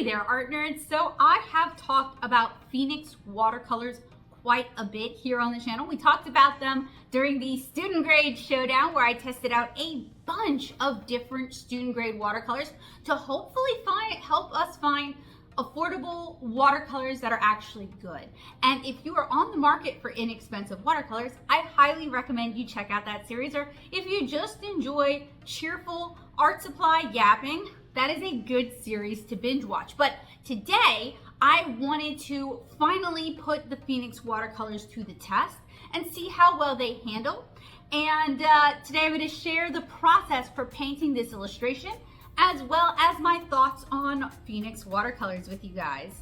Hey there, art nerds. So I have talked about Phoenix watercolors quite a bit here on the channel. We talked about them during the student grade showdown where I tested out a bunch of different student grade watercolors to hopefully help us find affordable watercolors that are actually good. And if you are on the market for inexpensive watercolors, I highly recommend you check out that series. Or if you just enjoy cheerful art supply yapping, that is a good series to binge watch. But today, I wanted to finally put the Phoenix watercolors to the test and see how well they handle. And today I'm going to share the process for painting this illustration, as well as my thoughts on Phoenix watercolors with you guys.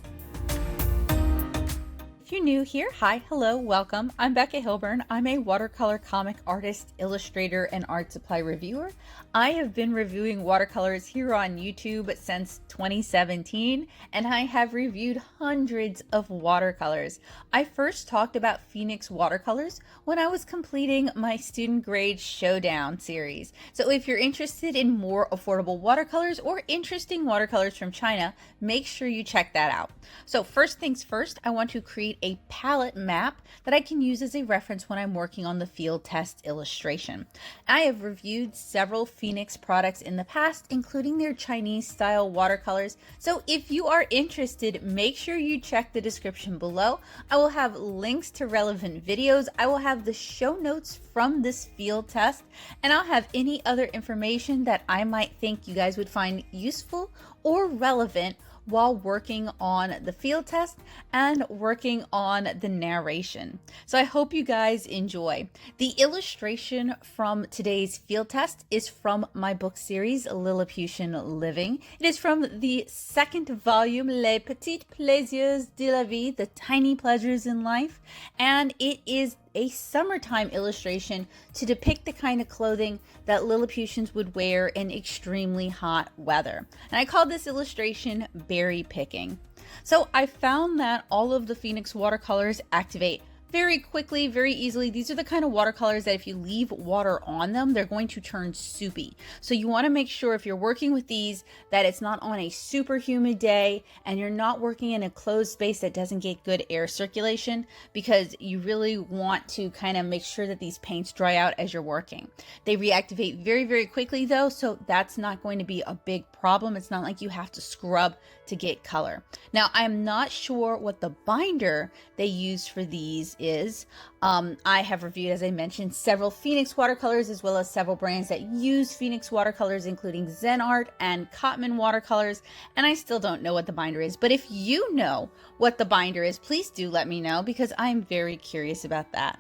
If you're new here, hi, hello, welcome. I'm Becca Hilburn. I'm a watercolor comic artist, illustrator, and art supply reviewer. I have been reviewing watercolors here on YouTube since 2017, and I have reviewed hundreds of watercolors. I first talked about Phoenix watercolors when I was completing my student grade showdown series. So if you're interested in more affordable watercolors or interesting watercolors from China, make sure you check that out. So first things first, I want to create a palette map that I can use as a reference when I'm working on the field test illustration. I have reviewed several Phoenix products in the past, including their Chinese style watercolors. So if you are interested, make sure you check the description below. I will have links to relevant videos. I will have the show notes from this field test, and I'll have any other information that I might think you guys would find useful or relevant while working on the field test and working on the narration. So I hope you guys enjoy. The illustration from today's field test is from my book series, Lilliputian Living. It is from the second volume, Les Petites Plaisirs de la Vie, The Tiny Pleasures in Life, and it is a summertime illustration to depict the kind of clothing that Lilliputians would wear in extremely hot weather. And I called this illustration berry picking. So I found that all of the Phoenix watercolors activate very quickly, very easily. These are the kind of watercolors that if you leave water on them, they're going to turn soupy. So you want to make sure if you're working with these that it's not on a super humid day and you're not working in a closed space that doesn't get good air circulation, because you really want to kind of make sure that these paints dry out as you're working. They reactivate very, very quickly though, so that's not going to be a big problem. It's not like you have to scrub to get color. Now, I'm not sure what the binder they use for these is. I have reviewed, as I mentioned, several Phoenix watercolors as well as several brands that use Phoenix watercolors, including Zen Art and Cotman watercolors, and I still don't know what the binder is. But if you know what the binder is, please do let me know, because I'm very curious about that.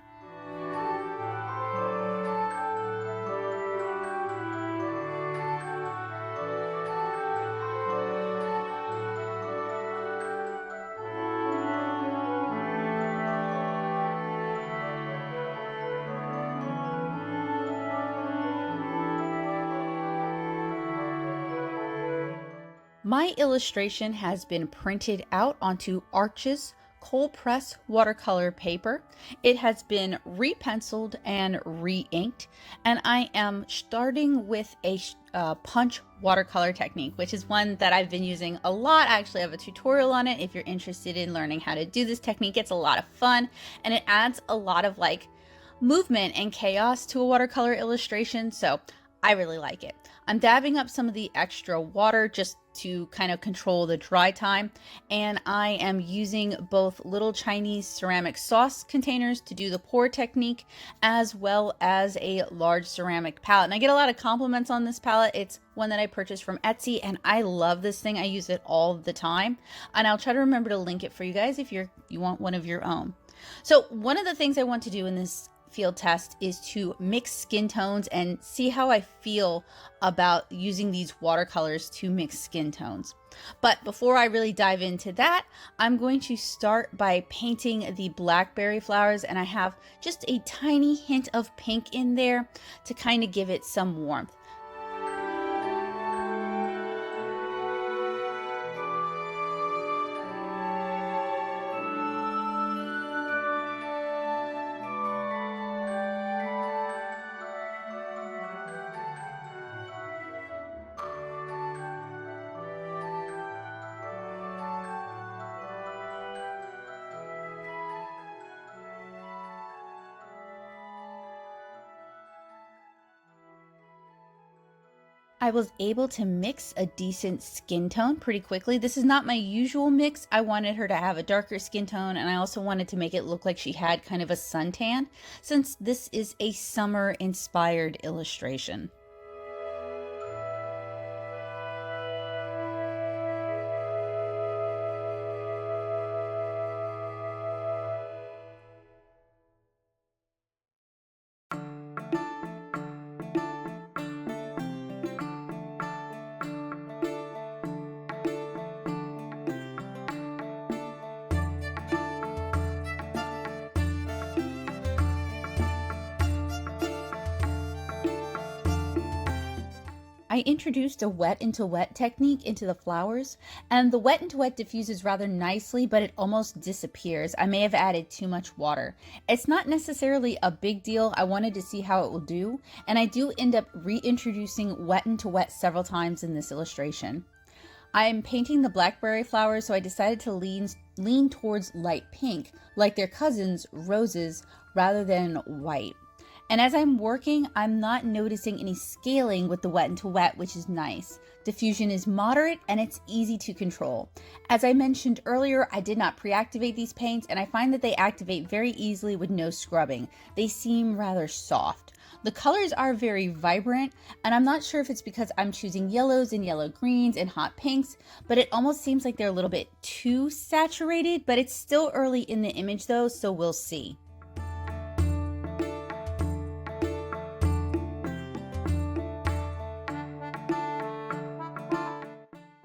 My illustration has been printed out onto Arches cold press watercolor paper. It has been repenciled and re-inked, and I am starting with a punch watercolor technique, which is one that I've been using a lot. I actually have a tutorial on it if you're interested in learning how to do this technique. It's a lot of fun, and it adds a lot of like movement and chaos to a watercolor illustration, so I really like it. I'm dabbing up some of the extra water just to kind of control the dry time, and I am using both little Chinese ceramic sauce containers to do the pour technique, as well as a large ceramic palette. And I get a lot of compliments on this palette. It's one that I purchased from Etsy, and I love this thing. I use it all the time, and I'll try to remember to link it for you guys if you want one of your own. So one of the things I want to do in this field test is to mix skin tones and see how I feel about using these watercolors to mix skin tones. But before I really dive into that, I'm going to start by painting the blackberry flowers, and I have just a tiny hint of pink in there to kind of give it some warmth. I was able to mix a decent skin tone pretty quickly. This is not my usual mix. I wanted her to have a darker skin tone, and I also wanted to make it look like she had kind of a suntan, since this is a summer inspired illustration. I introduced a wet into wet technique into the flowers, and the wet into wet diffuses rather nicely, but it almost disappears. I may have added too much water. It's not necessarily a big deal. I wanted to see how it will do, and I do end up reintroducing wet into wet several times in this illustration. I'm painting the blackberry flowers, so I decided to lean towards light pink, like their cousins, roses, rather than white. And as I'm working, I'm not noticing any scaling with the wet into wet, which is nice. Diffusion is moderate and it's easy to control. As I mentioned earlier, I did not pre-activate these paints, and I find that they activate very easily with no scrubbing. They seem rather soft. The colors are very vibrant, and I'm not sure if it's because I'm choosing yellows and yellow greens and hot pinks, but it almost seems like they're a little bit too saturated, but it's still early in the image though, so we'll see.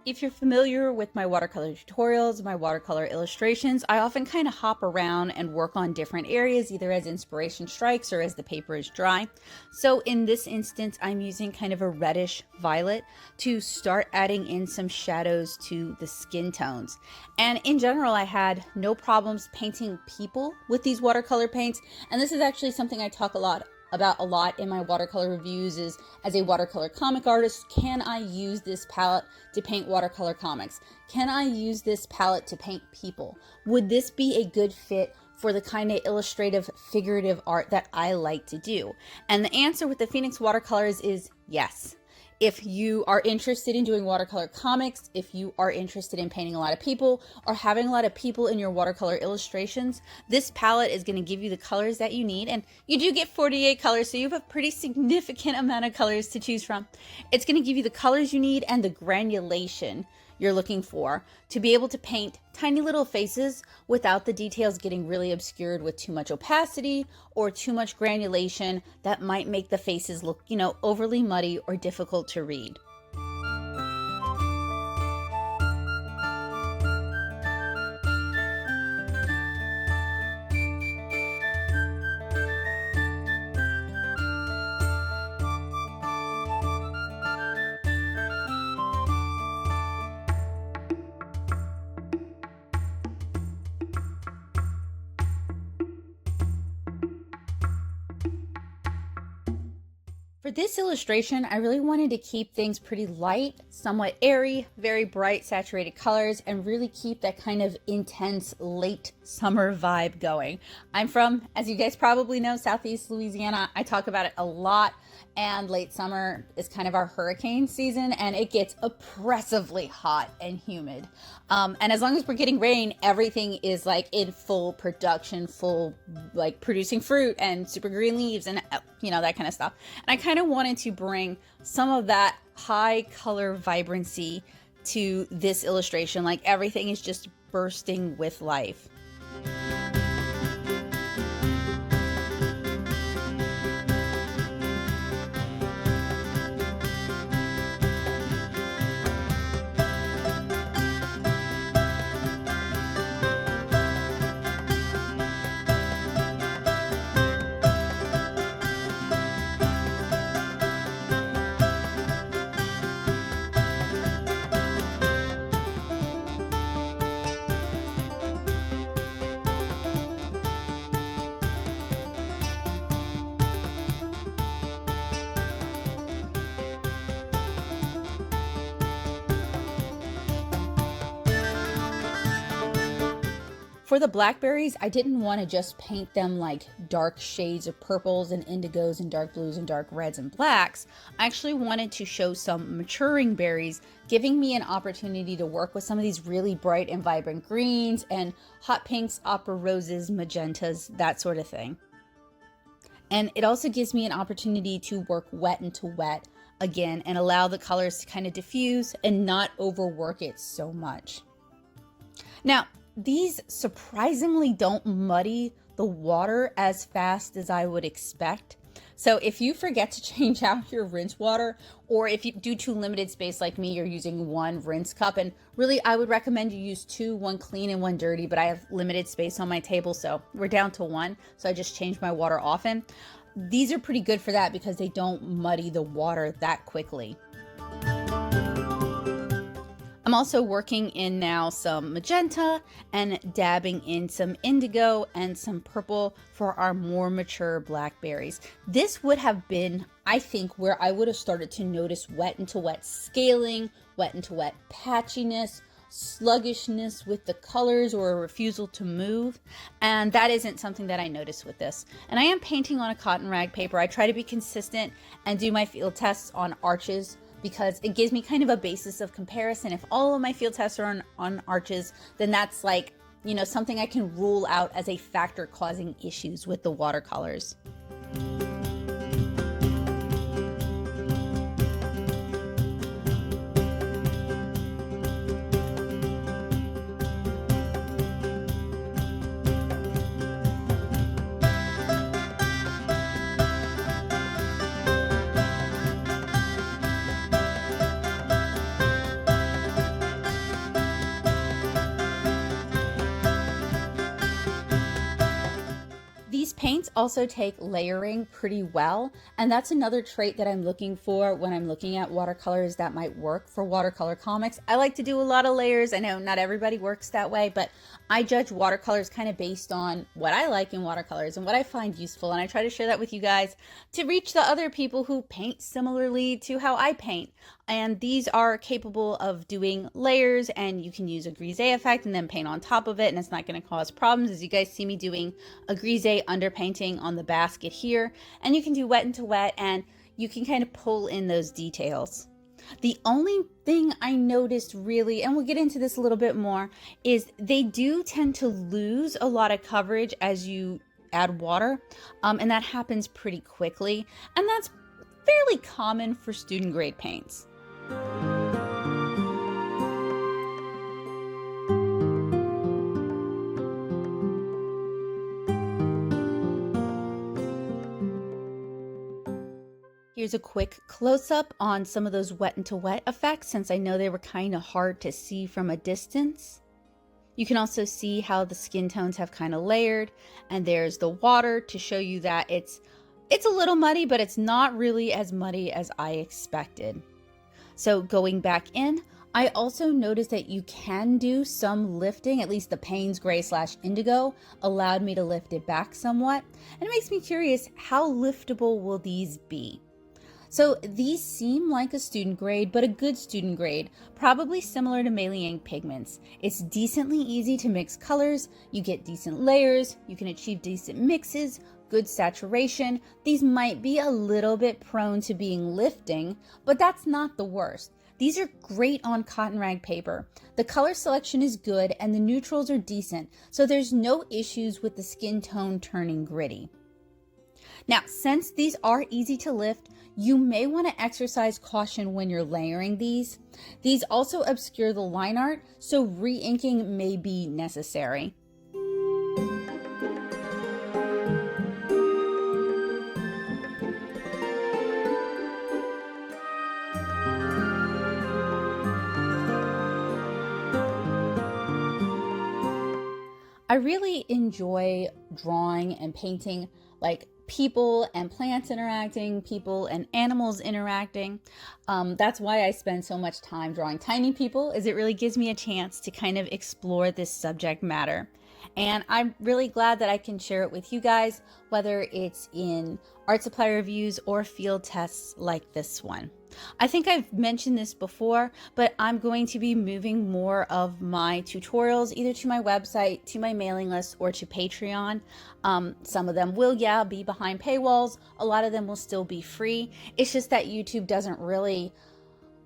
If you're familiar with my watercolor tutorials, my watercolor illustrations, I often kind of hop around and work on different areas, either as inspiration strikes or as the paper is dry. So in this instance, I'm using kind of a reddish violet to start adding in some shadows to the skin tones. And in general, I had no problems painting people with these watercolor paints. And this is actually something I talk about a lot in my watercolor reviews is, as a watercolor comic artist, can I use this palette to paint watercolor comics? Can I use this palette to paint people? Would this be a good fit for the kind of illustrative, figurative art that I like to do? And the answer with the Phoenix watercolors is yes. If you are interested in doing watercolor comics, if you are interested in painting a lot of people or having a lot of people in your watercolor illustrations, this palette is going to give you the colors that you need. And you do get 48 colors, so you have a pretty significant amount of colors to choose from. It's going to give you the colors you need and the granulation you're looking for to be able to paint tiny little faces without the details getting really obscured with too much opacity or too much granulation that might make the faces look, overly muddy or difficult to read. For this illustration, I really wanted to keep things pretty light, somewhat airy, very bright saturated colors, and really keep that kind of intense late summer vibe going. I'm from, as you guys probably know, Southeast Louisiana. I talk about it a lot, and late summer is kind of our hurricane season, and it gets oppressively hot and humid. And as long as we're getting rain, everything is like in full production, full like producing fruit and super green leaves and that kind of stuff. And I kind of wanted to bring some of that high color vibrancy to this illustration. Like everything is just bursting with life. For the blackberries, I didn't want to just paint them like dark shades of purples and indigos and dark blues and dark reds and blacks. I actually wanted to show some maturing berries, giving me an opportunity to work with some of these really bright and vibrant greens and hot pinks, opera roses, magentas, that sort of thing. And it also gives me an opportunity to work wet into wet again and allow the colors to kind of diffuse and not overwork it so much. Now, these surprisingly don't muddy the water as fast as I would expect. So if you forget to change out your rinse water, or if you do too limited space like me, you're using one rinse cup, and really I would recommend you use two, one clean and one dirty, but I have limited space on my table, so we're down to one. So I just change my water often. These are pretty good for that because they don't muddy the water that quickly. I'm also working in now some magenta and dabbing in some indigo and some purple for our more mature blackberries. This would have been, I think, where I would have started to notice wet into wet scaling, wet into wet patchiness, sluggishness with the colors, or a refusal to move. And that isn't something that I noticed with this. And I am painting on a cotton rag paper. I try to be consistent and do my field tests on arches, because it gives me kind of a basis of comparison. If all of my field tests are on arches, then that's like, you know, something I can rule out as a factor causing issues with the watercolors. These paints also take layering pretty well, and that's another trait that I'm looking for when I'm looking at watercolors that might work for watercolor comics. I like to do a lot of layers. I know not everybody works that way, but I judge watercolors kind of based on what I like in watercolors and what I find useful, and I try to share that with you guys to reach the other people who paint similarly to how I paint. And these are capable of doing layers, and you can use a grise effect and then paint on top of it, and it's not going to cause problems. As you guys see me doing a grise underpainting on the basket here, and you can do wet into wet, and you can kind of pull in those details. The only thing I noticed really, and we'll get into this a little bit more, is they do tend to lose a lot of coverage as you add water, and that happens pretty quickly, and that's fairly common for student grade paints. Here's a quick close-up on some of those wet into wet effects, since I know they were kind of hard to see from a distance. You can also see how the skin tones have kind of layered, and there's the water to show you that it's a little muddy, but it's not really as muddy as I expected. So going back in, I also noticed that you can do some lifting. At least the Payne's Gray / Indigo allowed me to lift it back somewhat. And it makes me curious, how liftable will these be? So these seem like a student grade, but a good student grade, probably similar to Meliang pigments. It's decently easy to mix colors, you get decent layers, you can achieve decent mixes, good saturation. These might be a little bit prone to being lifting, but that's not the worst. These are great on cotton rag paper. The color selection is good and the neutrals are decent, so there's no issues with the skin tone turning gritty. Now, since these are easy to lift, you may want to exercise caution when you're layering these. These also obscure the line art, so re-inking may be necessary. I really enjoy drawing and painting like people and plants interacting, people and animals interacting. That's why I spend so much time drawing tiny people, is it really gives me a chance to kind of explore this subject matter. And I'm really glad that I can share it with you guys, whether it's in art supply reviews or field tests like this one. I think I've mentioned this before, but I'm going to be moving more of my tutorials either to my website, to my mailing list, or to Patreon. Some of them will, be behind paywalls. A lot of them will still be free. It's just that YouTube doesn't really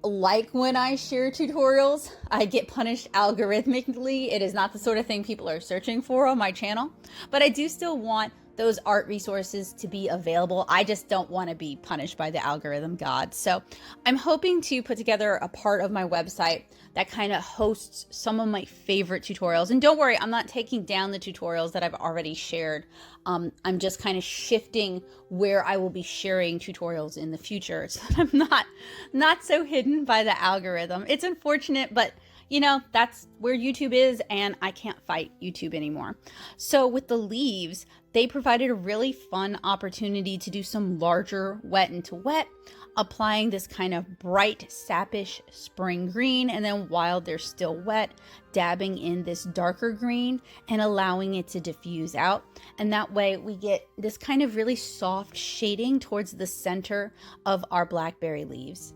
like when I share tutorials. I get punished algorithmically. It is not the sort of thing people are searching for on my channel, but I do still want those art resources to be available. I just don't want to be punished by the algorithm god. So I'm hoping to put together a part of my website that kind of hosts some of my favorite tutorials. And don't worry, I'm not taking down the tutorials that I've already shared. I'm just kind of shifting where I will be sharing tutorials in the future, so that I'm not so hidden by the algorithm. It's unfortunate, but you know, that's where YouTube is, and I can't fight YouTube anymore. So with the leaves, they provided a really fun opportunity to do some larger wet into wet, applying this kind of bright sappish spring green, and then while they're still wet, dabbing in this darker green and allowing it to diffuse out. And that way we get this kind of really soft shading towards the center of our blackberry leaves.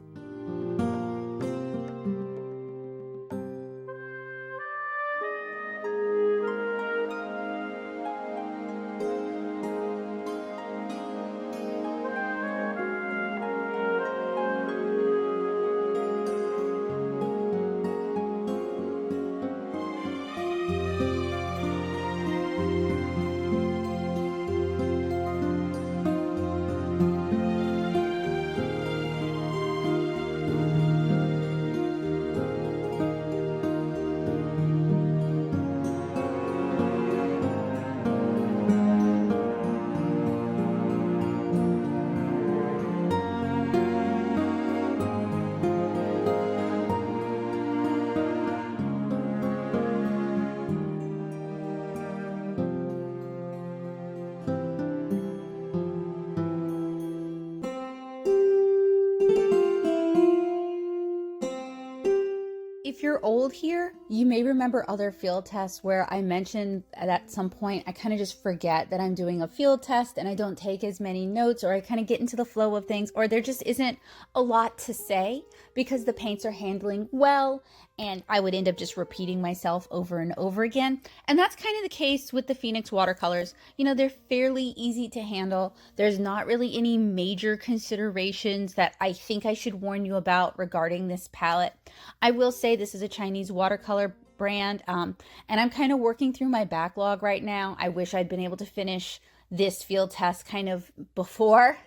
If you're old here, you may remember other field tests where I mentioned at some point I kind of just forget that I'm doing a field test and I don't take as many notes, or I kind of get into the flow of things, or there just isn't a lot to say because the paints are handling well, and I would end up just repeating myself over and over again. And that's kind of the case with the Phoenix watercolors. You know, they're fairly easy to handle. There's not really any major considerations that I think I should warn you about regarding this palette. I will say this is a Chinese watercolor brand, and I'm kind of working through my backlog right now. I wish I'd been able to finish this field test kind of before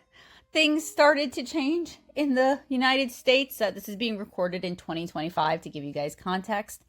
things started to change in the United States. This is being recorded in 2025 to give you guys context.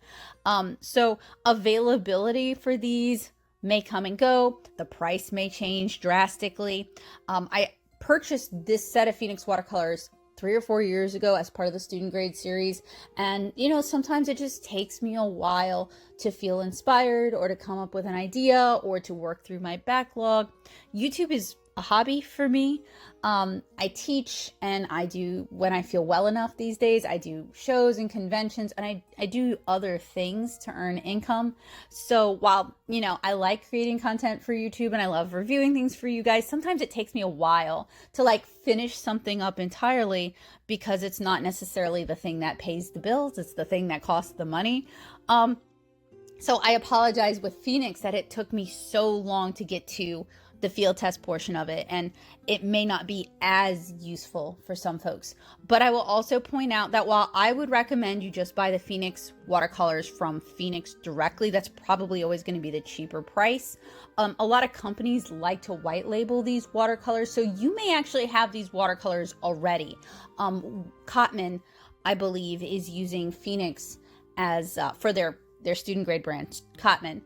So availability for these may come and go. The price may change drastically. I purchased this set of Phoenix watercolors 3 or 4 years ago as part of the student grade series. And, you know, sometimes it just takes me a while to feel inspired or to come up with an idea or to work through my backlog. YouTube is a hobby for me. I teach, and I do, when I feel well enough these days, I do shows and conventions, and I do other things to earn income. So while, you know, I like creating content for YouTube and I love reviewing things for you guys, sometimes it takes me a while to like finish something up entirely because it's not necessarily the thing that pays the bills. It's the thing that costs the money. So I apologize with Phoenix that it took me so long to get to the field test portion of it, and it may not be as useful for some folks. But I will also point out that while I would recommend you just buy the Phoenix watercolors from Phoenix directly, that's probably always going to be the cheaper price. A lot of companies like to white label these watercolors, so you may actually have these watercolors already. Cotman, I believe, is using Phoenix as for their student grade brand, Cotman.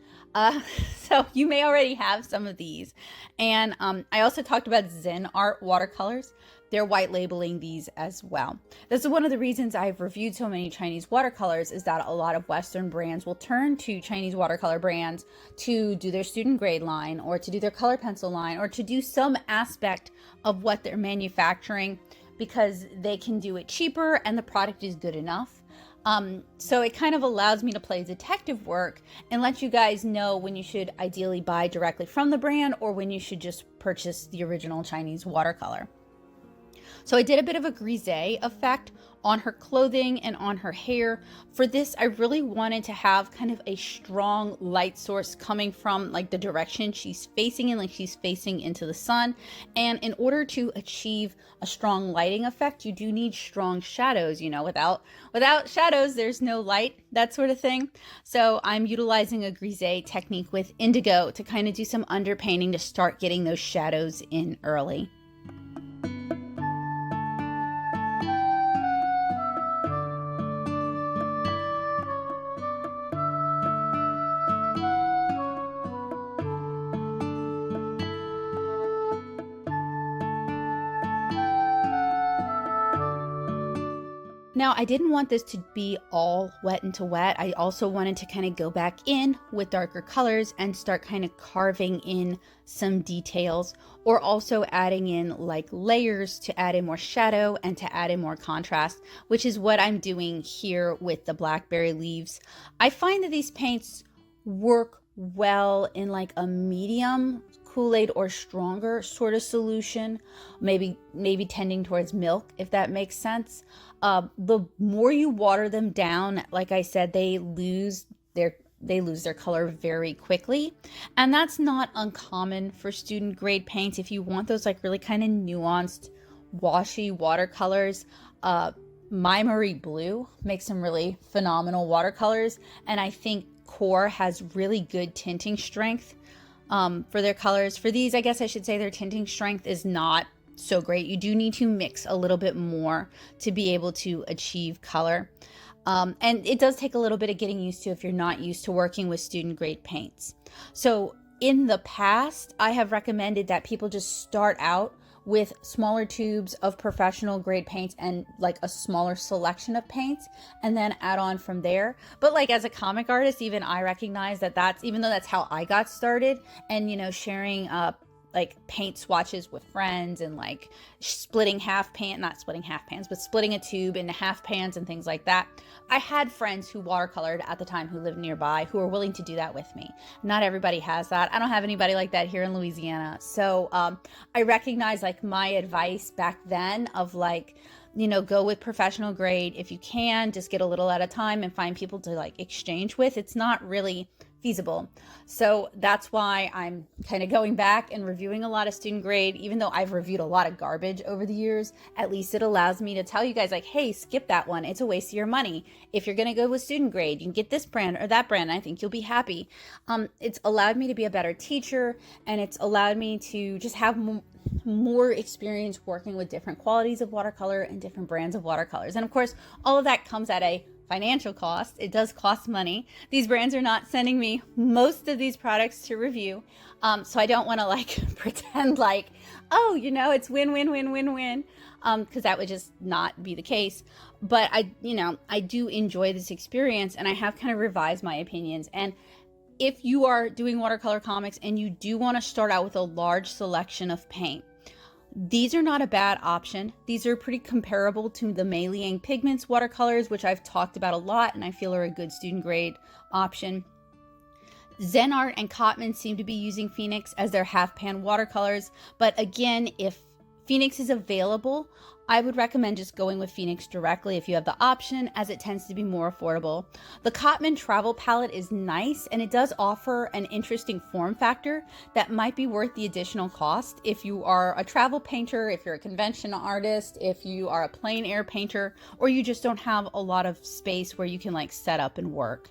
So you may already have some of these. And I also talked about Zen Art watercolors. They're white labeling these as well. This is one of the reasons I've reviewed so many Chinese watercolors, is that a lot of Western brands will turn to Chinese watercolor brands to do their student grade line, or to do their color pencil line, or to do some aspect of what they're manufacturing, because they can do it cheaper and the product is good enough. So it kind of allows me to play detective work and let you guys know when you should ideally buy directly from the brand or when you should just purchase the original Chinese watercolor. So I did a bit of a grise effect on her clothing and on her hair. For this, I really wanted to have kind of a strong light source coming from like the direction she's facing in, like she's facing into the sun. And in order to achieve a strong lighting effect, you do need strong shadows, you know, without shadows, there's no light, that sort of thing. So I'm utilizing a grise technique with indigo to kind of do some underpainting to start getting those shadows in early. Now, I didn't want this to be all wet into wet. I also wanted to kind of go back in with darker colors and start kind of carving in some details, or also adding in like layers to add in more shadow and to add in more contrast, which is what I'm doing here with the blackberry leaves. I find that these paints work well in like a medium Kool-Aid or stronger sort of solution, maybe tending towards milk, if that makes sense. The more you water them down, like I said, they lose their color very quickly, and that's not uncommon for student grade paints. If you want those like really kind of nuanced washy watercolors, My Marie Blue makes some really phenomenal watercolors, and I think Core has really good tinting strength for their colors. For these, I guess I should say their tinting strength is not so great. You do need to mix a little bit more to be able to achieve color. And it does take a little bit of getting used to if you're not used to working with student grade paints. So in the past, I have recommended that people just start out with smaller tubes of professional grade paints and like a smaller selection of paints, and then add on from there. But like as a comic artist, even I recognize that even though that's how I got started, and you know, sharing like paint swatches with friends and like splitting not splitting half pans, but splitting a tube into half pans and things like that. I had friends who watercolored at the time who lived nearby who were willing to do that with me. Not everybody has that. I don't have anybody like that here in Louisiana. So I recognize like my advice back then of like, you know, go with professional grade. If you can, just get a little at a time and find people to like exchange with. It's not really feasible. So that's why I'm kind of going back and reviewing a lot of student grade. Even though I've reviewed a lot of garbage over the years, at least it allows me to tell you guys like, hey, skip that one. It's a waste of your money. If you're going to go with student grade, you can get this brand or that brand. And I think you'll be happy. It's allowed me to be a better teacher, and it's allowed me to just have more experience working with different qualities of watercolor and different brands of watercolors. And of course, all of that comes at a financial cost. It does cost money. These brands are not sending me most of these products to review. So I don't want to like pretend like, oh, you know, it's win, win, win, win, win. Because that would just not be the case. But I do enjoy this experience, and I have kind of revised my opinions. And if you are doing watercolor comics and you do want to start out with a large selection of paint, these are not a bad option. These are pretty comparable to the Mei Liang Pigments watercolors, which I've talked about a lot and I feel are a good student grade option. Zen Art and Cotman seem to be using Phoenix as their half pan watercolors, but again, if Phoenix is available, I would recommend just going with Phoenix directly if you have the option, as it tends to be more affordable. The Cotman Travel Palette is nice, and it does offer an interesting form factor that might be worth the additional cost if you are a travel painter, if you're a convention artist, if you are a plein air painter, or you just don't have a lot of space where you can like set up and work.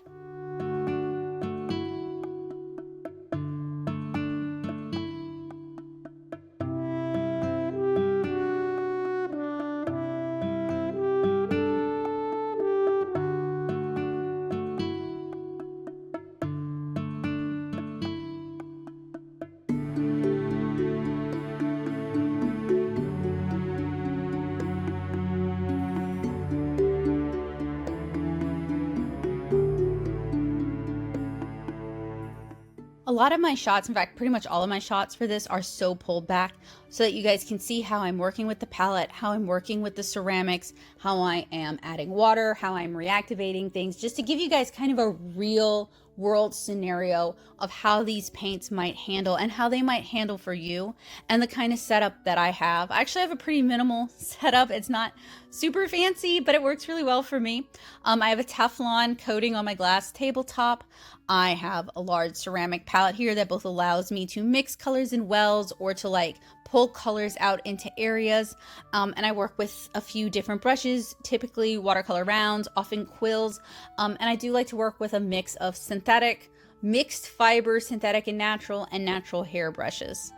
A lot of my shots, in fact, pretty much all of my shots for this are so pulled back so that you guys can see how I'm working with the palette, how I'm working with the ceramics, how I am adding water, how I'm reactivating things, just to give you guys kind of a real world scenario of how these paints might handle and how they might handle for you and the kind of setup that I have. I actually have a pretty minimal setup. It's not super fancy, but it works really well for me. I have a Teflon coating on my glass tabletop. I have a large ceramic palette here that both allows me to mix colors in wells or to like pull colors out into areas. And I work with a few different brushes, typically watercolor rounds, often quills. And I do like to work with a mix of synthetic, mixed fiber, synthetic and natural hair brushes.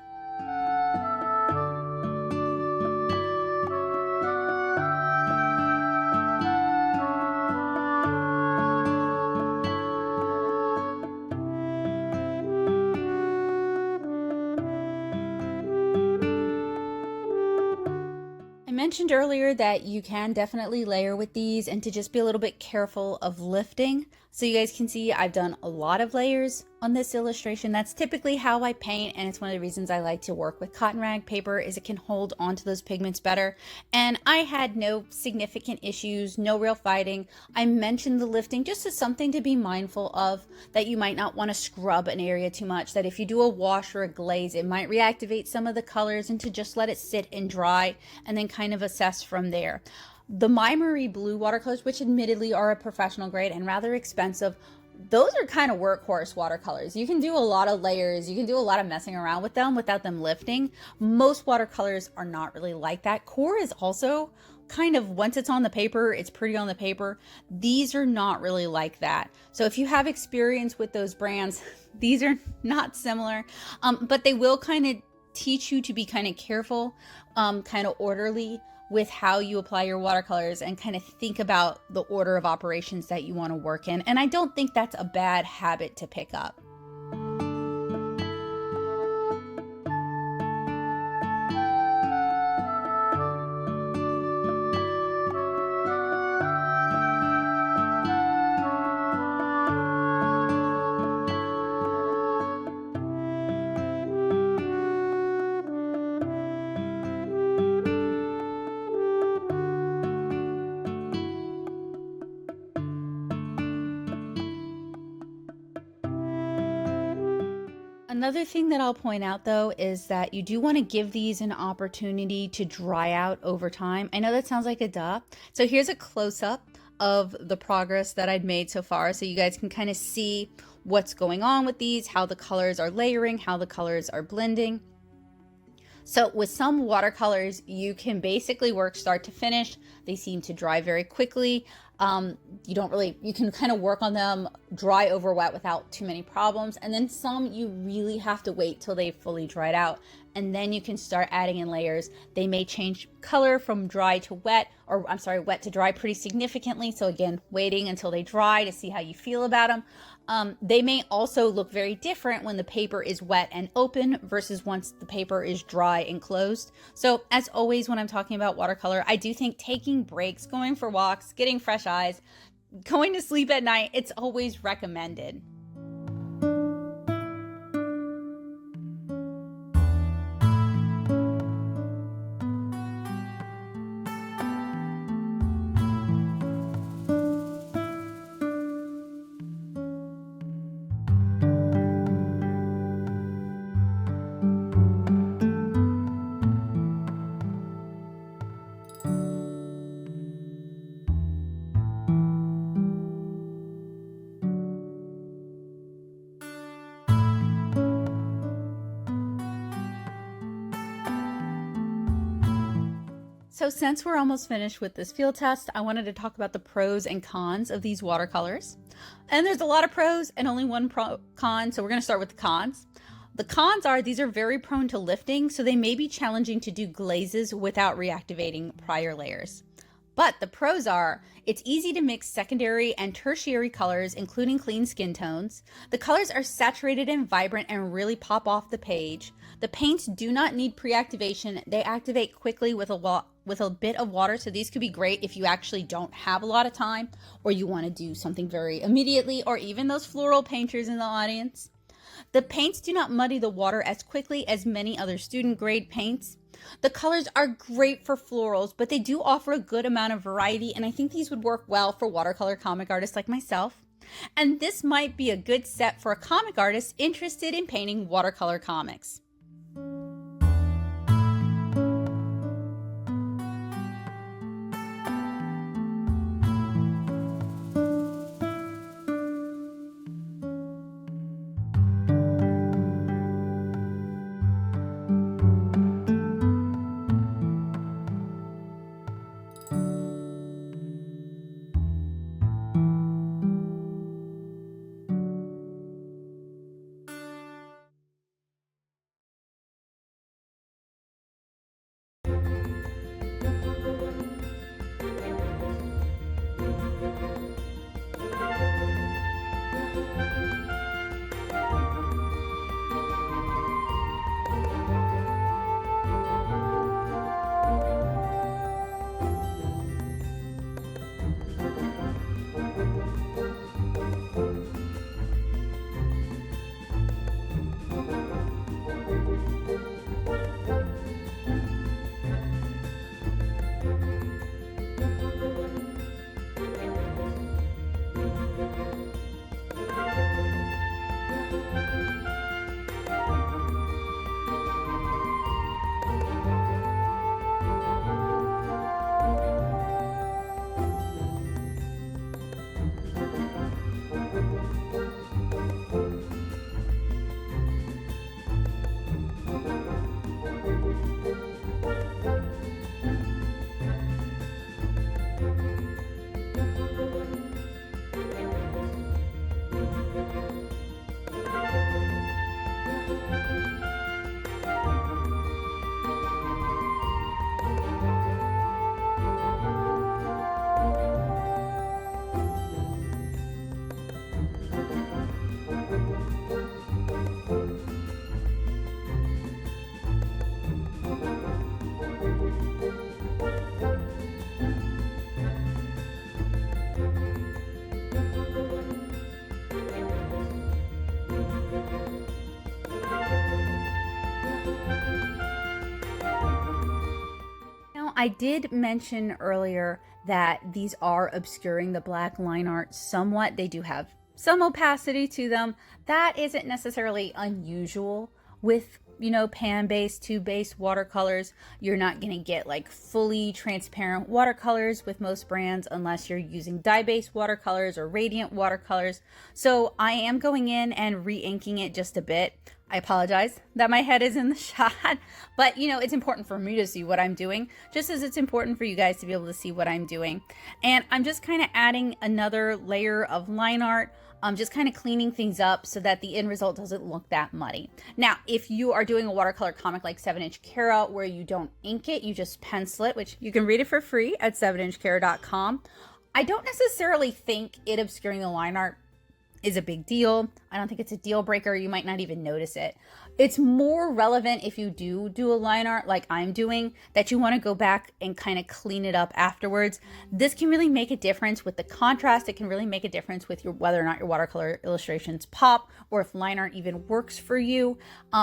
I mentioned earlier that you can definitely layer with these and to just be a little bit careful of lifting. So you guys can see I've done a lot of layers on this illustration. That's typically how I paint, and it's one of the reasons I like to work with cotton rag paper is it can hold onto those pigments better. And I had no significant issues, no real fighting. I mentioned the lifting just as something to be mindful of, that you might not want to scrub an area too much, that if you do a wash or a glaze, it might reactivate some of the colors, and to just let it sit and dry and then kind of assess from there. The My Marie Blue watercolors, which admittedly are a professional grade and rather expensive, those are kind of workhorse watercolors. You can do a lot of layers, you can do a lot of messing around with them without them lifting. Most watercolors are not really like that. Core is also kind of, once it's on the paper, it's pretty on the paper. These are not really like that. So if you have experience with those brands, these are not similar, but they will kind of teach you to be kind of careful, kind of orderly with how you apply your watercolors and kind of think about the order of operations that you want to work in. And I don't think that's a bad habit to pick up. Another thing that I'll point out though is that you do want to give these an opportunity to dry out over time. I know that sounds like a duh. So here's a close-up of the progress that I'd made so far, so you guys can kind of see what's going on with these, how the colors are layering, how the colors are blending. So with some watercolors, you can basically work start to finish. They seem to dry very quickly. You can kind of work on them dry over wet without too many problems. And then some you really have to wait till they've fully dried out. And then you can start adding in layers. They may change color from dry to wet, or I'm sorry, wet to dry pretty significantly. So again, waiting until they dry to see how you feel about them. They may also look very different when the paper is wet and open versus once the paper is dry and closed. So as always, when I'm talking about watercolor, I do think taking breaks, going for walks, getting fresh eyes, going to sleep at night, it's always recommended. So since we're almost finished with this field test, I wanted to talk about the pros and cons of these watercolors. And there's a lot of pros and only one con, so we're going to start with the cons. The cons are these are very prone to lifting, so they may be challenging to do glazes without reactivating prior layers. But the pros are, it's easy to mix secondary and tertiary colors, including clean skin tones. The colors are saturated and vibrant and really pop off the page. The paints do not need pre-activation. They activate quickly with a bit of water, so these could be great if you actually don't have a lot of time or you want to do something very immediately, or even those floral painters in the audience. The paints do not muddy the water as quickly as many other student grade paints. The colors are great for florals, but they do offer a good amount of variety, and I think these would work well for watercolor comic artists like myself. And this might be a good set for a comic artist interested in painting watercolor comics. I did mention earlier that these are obscuring the black line art somewhat. They do have some opacity to them. That isn't necessarily unusual with, pan-based, tube-based watercolors. You're not going to get like fully transparent watercolors with most brands unless you're using dye-based watercolors or radiant watercolors. So I am going in and re-inking it just a bit. I apologize that my head is in the shot, but it's important for me to see what I'm doing, just as it's important for you guys to be able to see what I'm doing. And I'm just kind of adding another layer of line art. I'm just kind of cleaning things up so that the end result doesn't look that muddy. Now, if you are doing a watercolor comic like 7-inch Cara where you don't ink it, you just pencil it, which you can read it for free at 7inchcara.com. I don't necessarily think it obscuring the line art is a big deal. I don't think it's a deal breaker. You might not even notice it. It's more relevant if you do a line art like I'm doing, that you want to go back and kind of clean it up afterwards. This can really make a difference with the contrast. It can really make a difference with whether or not your watercolor illustrations pop, or if line art even works for you.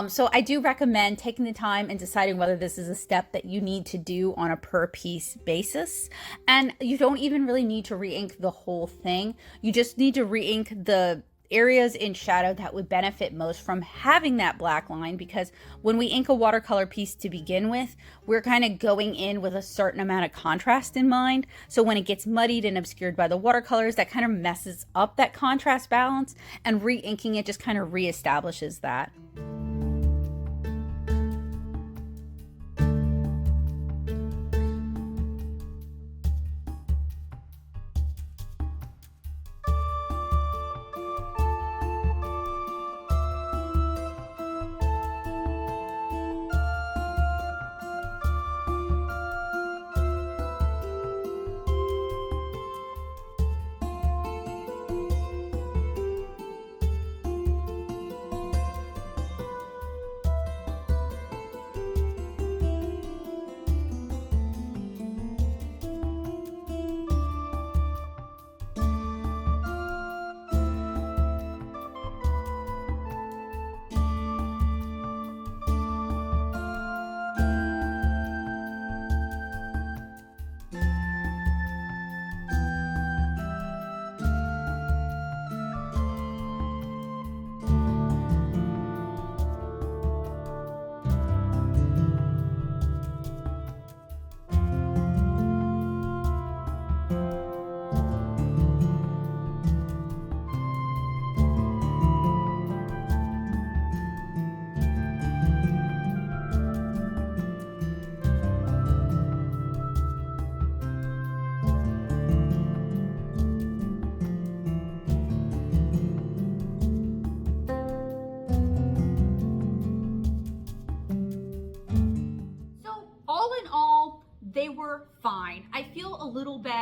So I do recommend taking the time and deciding whether this is a step that you need to do on a per piece basis. And you don't even really need to re-ink the whole thing. You just need to re-ink the areas in shadow that would benefit most from having that black line, because when we ink a watercolor piece to begin with, we're kind of going in with a certain amount of contrast in mind. So when it gets muddied and obscured by the watercolors, that kind of messes up that contrast balance, and re-inking it just kind of reestablishes that.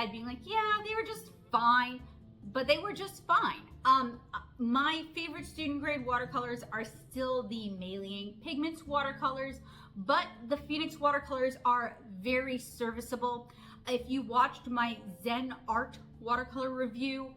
head being like, yeah, they were just fine, but they were just fine. My favorite student grade watercolors are still the Malaying Pigments watercolors, but the Phoenix watercolors are very serviceable. If you watched my Zen Art watercolor review,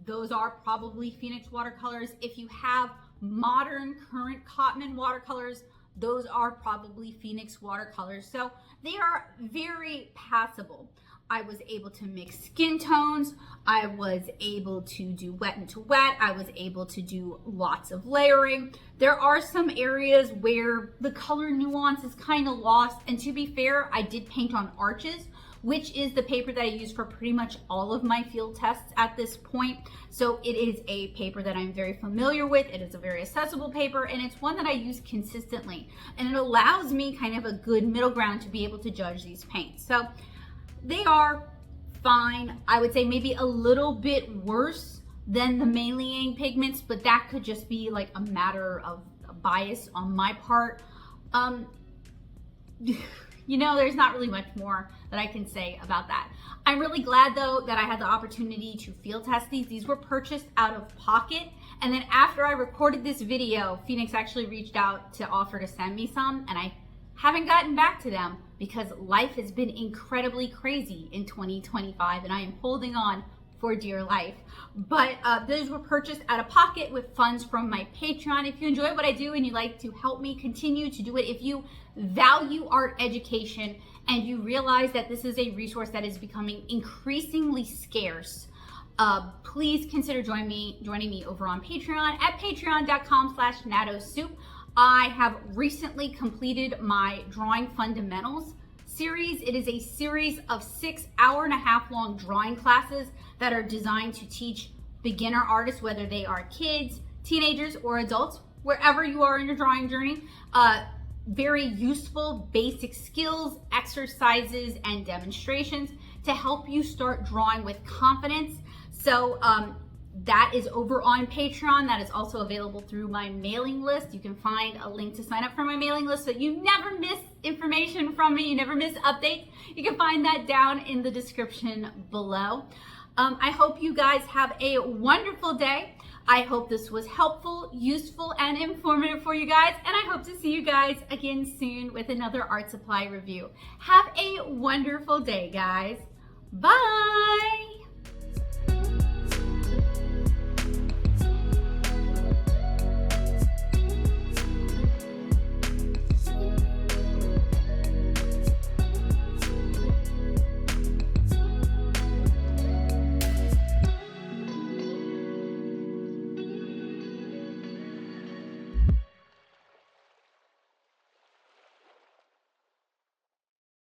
those are probably Phoenix watercolors. If you have modern current Cotman watercolors, those are probably Phoenix watercolors. So they are very passable. I was able to mix skin tones. I was able to do wet into wet. I was able to do lots of layering. There are some areas where the color nuance is kind of lost. And to be fair, I did paint on arches, which is the paper that I use for pretty much all of my field tests at this point. So it is a paper that I'm very familiar with. It is a very accessible paper, and it's one that I use consistently. And it allows me kind of a good middle ground to be able to judge these paints. So they are fine. I would say maybe a little bit worse than the Malaying Pigments, but that could just be like a matter of bias on my part. You know, there's not really much more that I can say about that. I'm really glad though that I had the opportunity to field test these. These were purchased out of pocket. And then after I recorded this video, Phoenix actually reached out to offer to send me some, and I haven't gotten back to them because life has been incredibly crazy in 2025 and I am holding on for dear life. But those were purchased out of pocket with funds from my Patreon. If you enjoy what I do and you'd like to help me continue to do it, if you value art education and you realize that this is a resource that is becoming increasingly scarce, please consider joining me over on Patreon at patreon.com/natosoup. I have recently completed my Drawing Fundamentals series. It is a series of 6 hour-and-a-half-long drawing classes that are designed to teach beginner artists, whether they are kids, teenagers, or adults, wherever you are in your drawing journey, very useful basic skills, exercises, and demonstrations to help you start drawing with confidence. So that is over on Patreon. That is also available through my mailing list. You can find a link to sign up for my mailing list so you never miss information from me, you never miss updates. You can find that down in the description below. I hope you guys have a wonderful day. I hope this was helpful, useful, and informative for you guys, and I hope to see you guys again soon with another art supply review. Have a wonderful day, guys. Bye!